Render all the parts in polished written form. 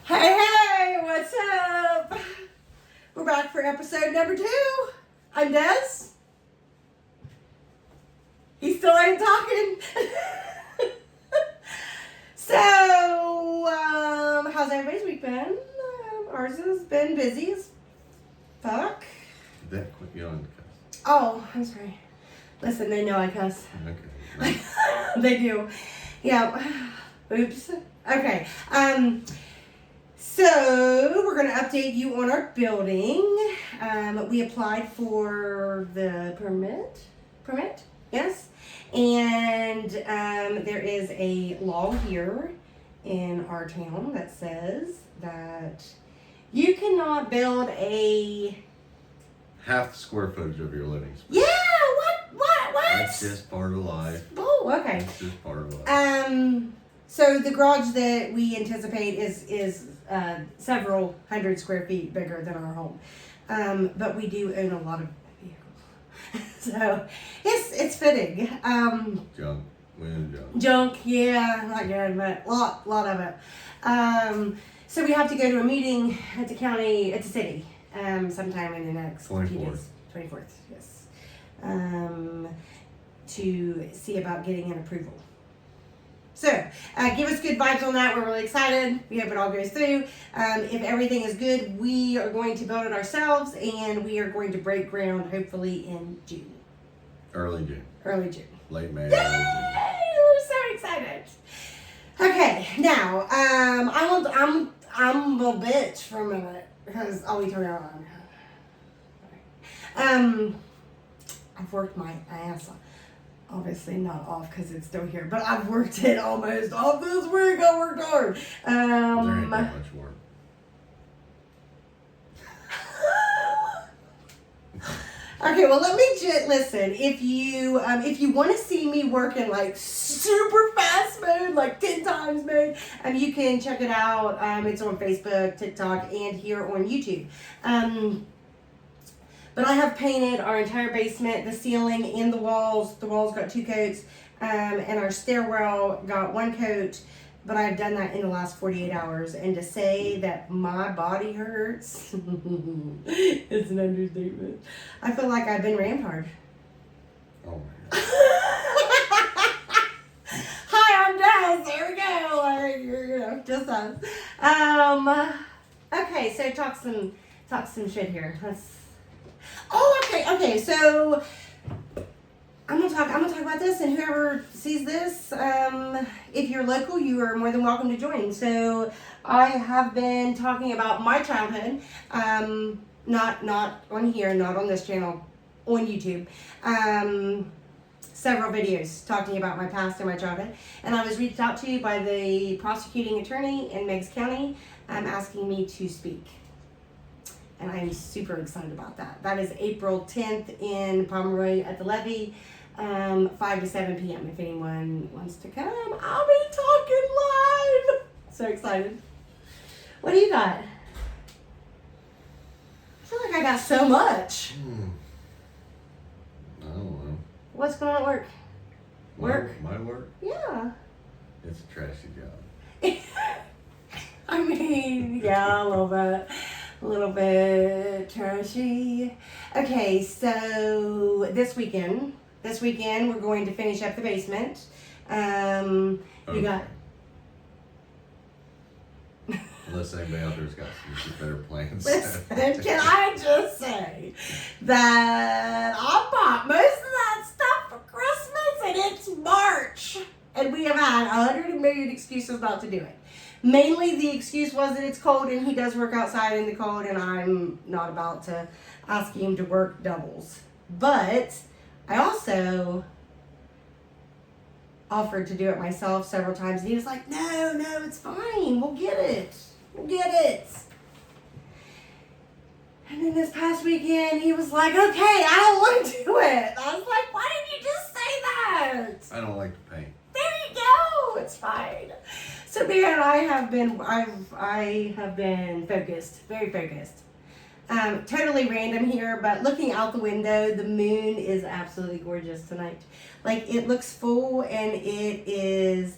Hey, what's up? We're back for episode number 2. I'm Dez. He still ain't talking. So, how's everybody's week been? Ours has been busy as fuck. That quick on cuss. Oh, I'm sorry. Listen, they know I cuss. Okay. They do. Yeah. Oops. Okay. So we're going to update you on our building. We applied for the permit, yes. And there is a law here in our town that says that you cannot build a half the square footage of your living space. Yeah, what? That's just part of life. Oh, okay. It's just part of life. So the garage that we anticipate is several hundred square feet bigger than our home. But we do own a lot of vehicles. So it's fitting. Junk. We own junk. Junk, yeah, not good, but lot of it. So we have to go to a meeting at the city, sometime in the next 24th. few days. 24th, yes. To see about getting an approval. So, give us good vibes on that. We're really excited. We hope it all goes through. If everything is good, we are going to build it ourselves, and we are going to break ground hopefully in June. Early June. Late May. Yay! We're so excited. Okay, now I'm a bitch for a minute because I'll be turning around. I've worked my ass off. Obviously not off because it's still here, but I've worked it almost off this week. I worked hard. There ain't that much work. Okay, well let me just listen. If you want to see me working like super fast mode, like 10 times mode, you can check it out. It's on Facebook, TikTok, and here on YouTube. But I have painted our entire basement, the ceiling and the walls. The walls got 2 coats, and our stairwell got 1 coat. But I've done that in the last 48 hours. And to say that my body hurts, it's an understatement. I feel like I've been rammed hard. Oh my God. Hi, I'm Dez. There we go. Like, just us. Okay, so talk some shit here. Okay. So I'm gonna talk about this, and whoever sees this, if you're local, you are more than welcome to join. So I have been talking about my childhood, not on here, not on this channel, on YouTube. Several videos talking about my past and my childhood, and I was reached out to by the prosecuting attorney in Meigs County, asking me to speak. And I'm super excited about that. That is April 10th in Pomeroy at the Levee, 5 to 7 p.m. If anyone wants to come, I'll be talking live. So excited. What do you got? I feel like I got so much. I don't know. What's going on at work? Work? My work? Yeah. It's a trashy job. I mean, yeah, a little bit trashy. Okay, so this weekend we're going to finish up the basement. You got. Unless anybody out there's got some better plans. Listen, can I just say that I bought most of that stuff for Christmas, and it's March, and we have had 100 million excuses not to do it. Mainly the excuse was that it's cold and he does work outside in the cold, and I'm not about to ask him to work doubles. But I also offered to do it myself several times, and he was like, no, it's fine. We'll get it. And then this past weekend, he was like, okay, I don't want to do it. I was like, why didn't you just say that? I don't like to paint. There you go. It's fine. So man, I have been focused, very focused. Totally random here, but looking out the window, the moon is absolutely gorgeous tonight. Like, it looks full, and it is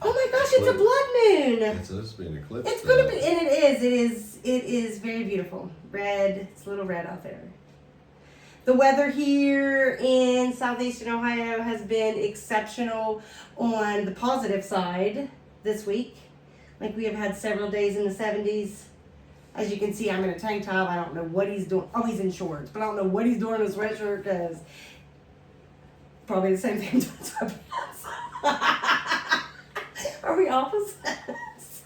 Oh my gosh, it's a blood moon. It's supposed to be an eclipse. It's gonna be, and it is very beautiful. Red, it's a little red out there. The weather here in southeastern Ohio has been exceptional on the positive side this week. Like we have had several days in the 70s. As you can see, I'm in a tank top. I don't know what he's doing. Oh, he's in shorts, but I don't know what he's doing in his sweatshirt because probably the same thing to sweatpants. Are we opposites?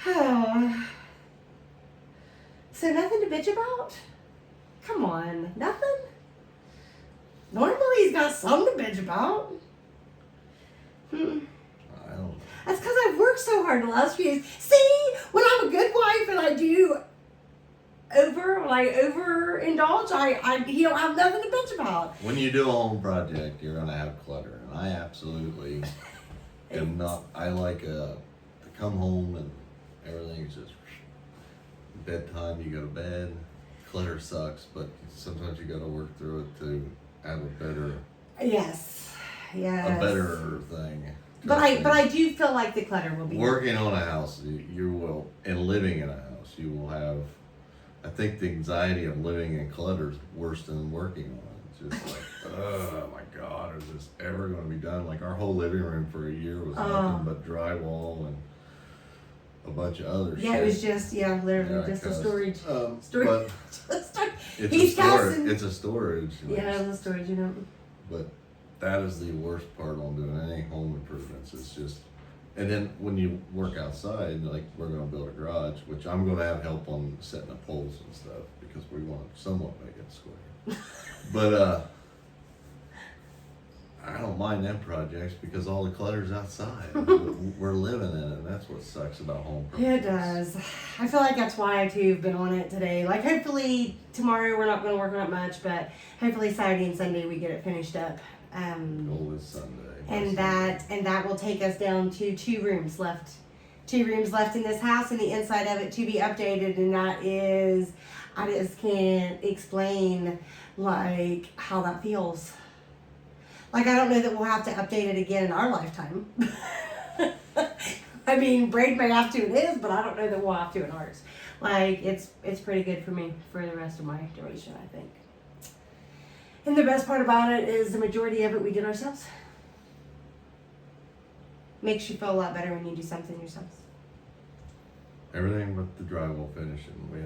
Oh. So nothing to bitch about? Come on, nothing? Normally he's got something to bitch about. I don't know. That's because I've worked so hard the last few years. See, when I'm a good wife and I do overindulge, you don't have nothing to bitch about. When you do a home project, you're gonna have clutter, and I absolutely am not. I like to come home and everything's just bedtime. You go to bed. Clutter sucks, but sometimes you got to work through it to have a better. Yes. A better thing. But I do feel like the clutter will be working on a house. You will, and living in a house, you will have. I think the anxiety of living in clutter is worse than working on it. It's just like, oh my God, is this ever going to be done? Like our whole living room for a year was nothing but drywall and a bunch of other shit. Yeah, it was just literally just a storage. But it's a storage. Yeah, it's a storage unit. But that is the worst part on doing any home improvements. It's just, and then when you work outside, like we're gonna build a garage, which I'm gonna have help on setting up poles and stuff because we want to somewhat make it square. But I don't mind them projects because all the clutter's outside. We're living in it, and that's what sucks about home projects. Yeah, it does. I feel like that's why I too have been on it today. Like hopefully tomorrow we're not going to work on it much, but hopefully Saturday and Sunday we get it finished up. Goal is Sunday. And that will take us down to 2 rooms left. 2 rooms left in this house, and the inside of it to be updated, and that is, I just can't explain like how that feels. Like, I don't know that we'll have to update it again in our lifetime. I mean, Braid may have to in his, but I don't know that we'll have to in ours. Like, it's pretty good for me for the rest of my duration, I think. And the best part about it is the majority of it we did ourselves. Makes you feel a lot better when you do something yourself. Everything but the drywall finishing. We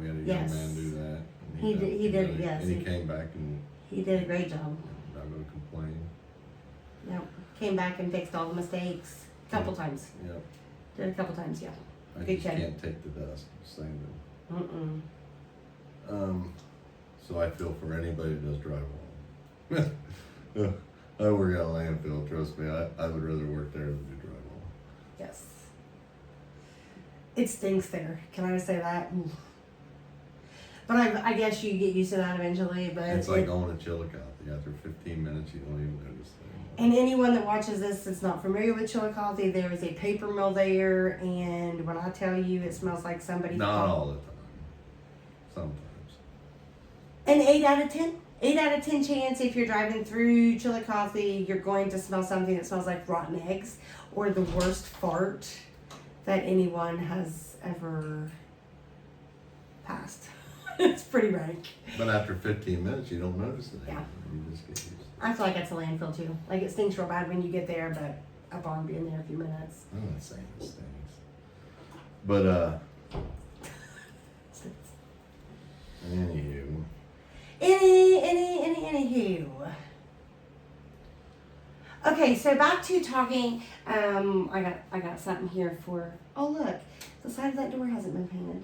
had a young man do that. And He did, yes. And he came back and he did a great job. Not going to complain. Yep. Came back and fixed all the mistakes a couple times. Yep. Did a couple times, yeah. I Good just kid. can't take the dust. Same. Mm-mm. So I feel for anybody that does drywall. I work at a landfill. Trust me, I would rather work there than do drywall. Yes. It stinks there. Can I just say that? Ooh. But I guess you get used to that eventually. But It's like going to Chillicothe. After 15 minutes, you don't even notice it. And anyone that watches this that's not familiar with Chillicothe, there is a paper mill there, and when I tell you, it smells like somebody. Not all the time. Sometimes. An 8 out of 10. 8 out of 10 chance if you're driving through Chillicothe, you're going to smell something that smells like rotten eggs or the worst fart that anyone has ever passed. It's pretty rank. But after 15 minutes, you don't notice it. Yeah. You just get used to it. I feel like it's a landfill too. Like it stinks real bad when you get there, but upon being there a few minutes. I'm not saying it stinks. But, anywho. Anywho. Okay, so back to talking. I got something here for. Oh look, the side of that door hasn't been painted.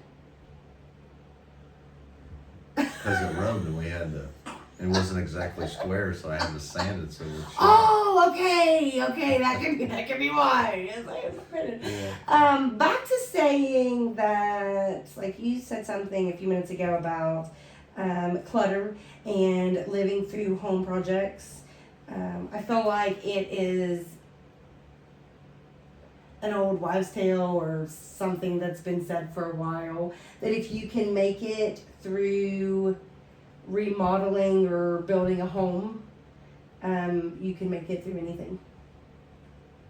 Because it rubbed and we had to. It wasn't exactly square, so I had to sand it so it would show. Oh, okay, that could be why. Yes, I have painted. Yeah. Back to saying that, like you said something a few minutes ago about clutter and living through home projects. I feel like it is an old wives' tale or something that's been said for a while, that if you can make it through remodeling or building a home, you can make it through anything.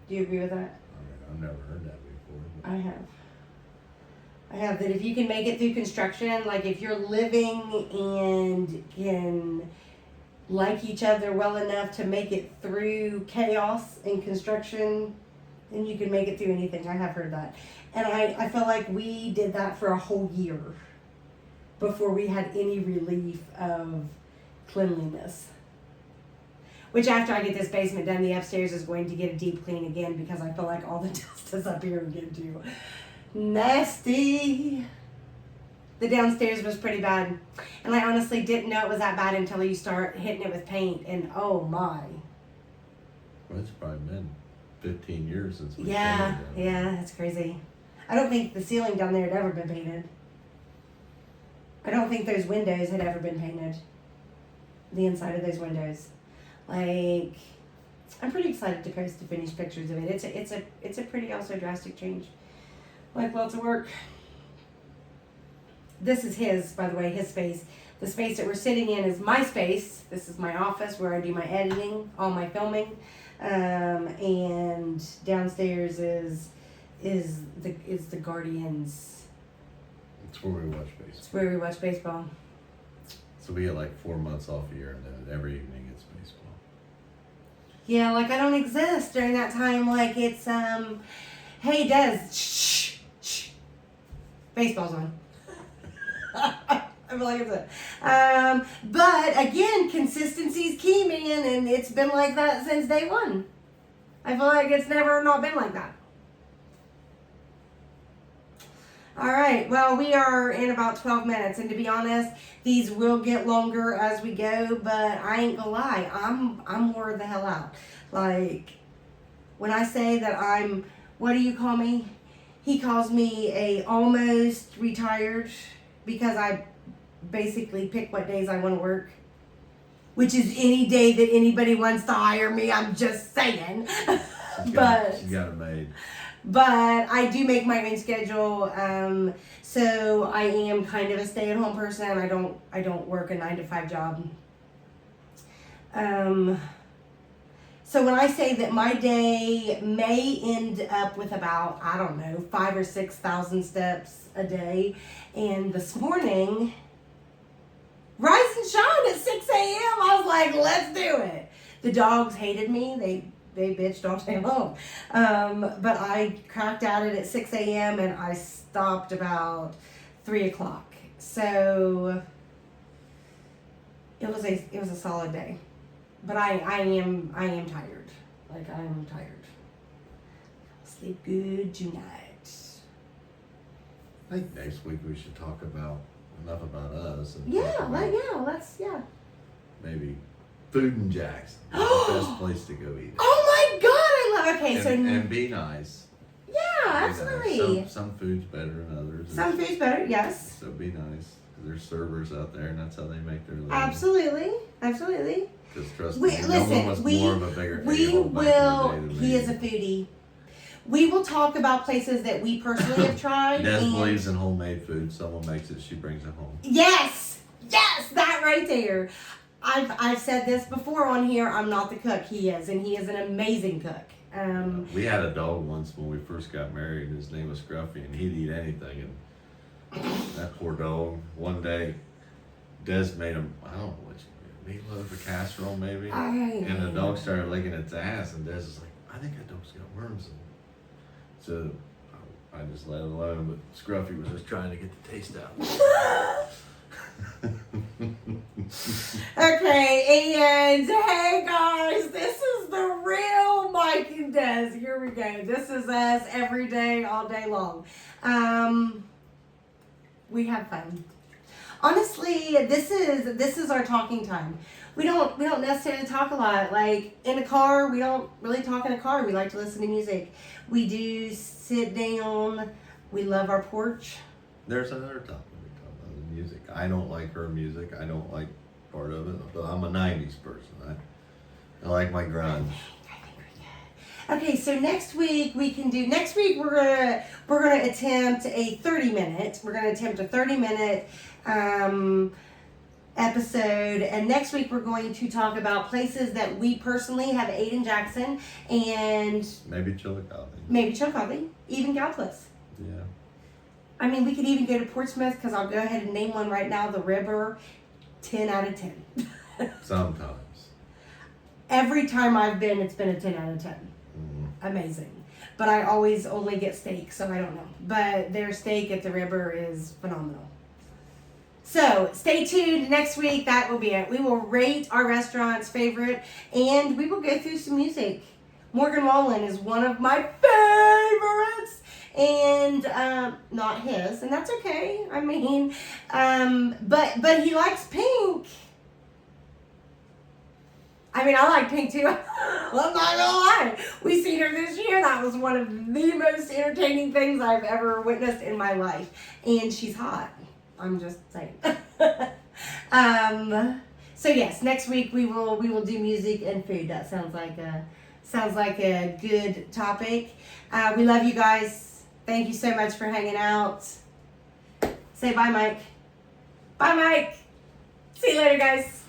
Do you agree with that? I mean, I've never heard that before. But I have that if you can make it through construction, like if you're living and can like each other well enough to make it through chaos in construction, then you can make it through anything. I have heard that. And I feel like we did that for a whole year before we had any relief of cleanliness. Which after I get this basement done, the upstairs is going to get a deep clean again because I feel like all the dust is up here again too. Nasty. The downstairs was pretty bad. And I honestly didn't know it was that bad until you start hitting it with paint. And oh my. well, it's probably been 15 years since we Yeah, painted it. yeah, that's crazy. I don't think the ceiling down there had ever been painted. I don't think those windows had ever been painted. The inside of those windows. Like, I'm pretty excited to post the finished pictures of it. It's a pretty also drastic change. Like lots of work. This is his, by the way, his space. The space that we're sitting in is my space. This is my office where I do my editing, all my filming, and downstairs is the Guardians. It's where we watch baseball. It's where we watch baseball. So we get like 4 months off a year, and then every evening it's baseball. Yeah, like I don't exist during that time. Like it's hey Dez, shh, baseball's on. I feel like it's it. But again, consistency's key, man, and it's been like that since day one. I feel like it's never not been like that. All right, well, we are in about 12 minutes, and to be honest, these will get longer as we go, but I ain't gonna lie, I'm wore the hell out. Like, when I say that I'm, what do you call me? He calls me a almost retired, because I basically pick what days I want to work, which is any day that anybody wants to hire me. I'm just saying. She got it made. But I do make my own schedule. So I am kind of a stay-at-home person. I don't work a 9-to-5 job. So when I say that my day may end up with about, I don't know, 5,000 or 6,000 steps a day, and this morning, rise and shine at 6 a.m. I was like, let's do it. The dogs hated me. They bitched all day long. But I cracked at it at 6 a.m. and I stopped about 3 o'clock. So it was a solid day. But I am tired. Like, I am tired. I'll sleep good tonight. I think next week we should talk about enough about us. And Let's. Maybe food in Jackson. It's the best place to go eat. Oh my God, I love. Okay, and be nice. Yeah, absolutely. Some food's better than others. Some food's better, yes. So be nice. There's servers out there, and that's how they make their living. Absolutely. Because trust me, no one was more of a bigger a-hole back in the day than me. He is a foodie. We will talk about places that we personally have tried. Des believes in homemade food. Someone makes it, she brings it home. Yes, that right there. I've said this before on here. I'm not the cook. He is, and he is an amazing cook. We had a dog once when we first got married. His name was Scruffy, and he'd eat anything. And that poor dog. One day, Des made him, I don't know what meatloaf or casserole maybe, and the dog started licking its ass, and Des was like, I think that dog's got worms. And so I just let it alone, but Scruffy was just trying to get the taste out. Okay, and hey guys, this is the real Mike and Des. Here we go. This is us every day, all day long. We have fun. Honestly, this is our talking time. We don't necessarily talk a lot. Like in a car, we don't really talk in a car. We like to listen to music. We do sit down. We love our porch. There's another topic we talk about, the music. I don't like her music. I don't like part of it. But I'm a 90s person. I like my grunge. Okay, so next week we're gonna attempt a 30-minute. We're gonna attempt a 30-minute episode. And next week we're going to talk about places that we personally have ate in Jackson, and maybe Chillicothe. Even Galpless. Yeah. I mean, we could even go to Portsmouth, because I'll go ahead and name one right now, the River. 10 out of 10. Sometimes. Every time I've been, it's been a 10 out of 10. Amazing. But I always only get steak, so I don't know. But their steak at the River is phenomenal. So stay tuned. Next week, that will be it. We will rate our restaurant's favorite, and we will go through some music. Morgan Wallen is one of my favorites, and not his, and that's okay. I mean, but he likes Pink. I mean, I like Pink too. I'm not gonna lie. We seen her this year. That was one of the most entertaining things I've ever witnessed in my life, and she's hot. I'm just saying. So yes, next week we will do music and food. That sounds like a good topic. We love you guys. Thank you so much for hanging out. Say bye, Mike. Bye, Mike. See you later, guys.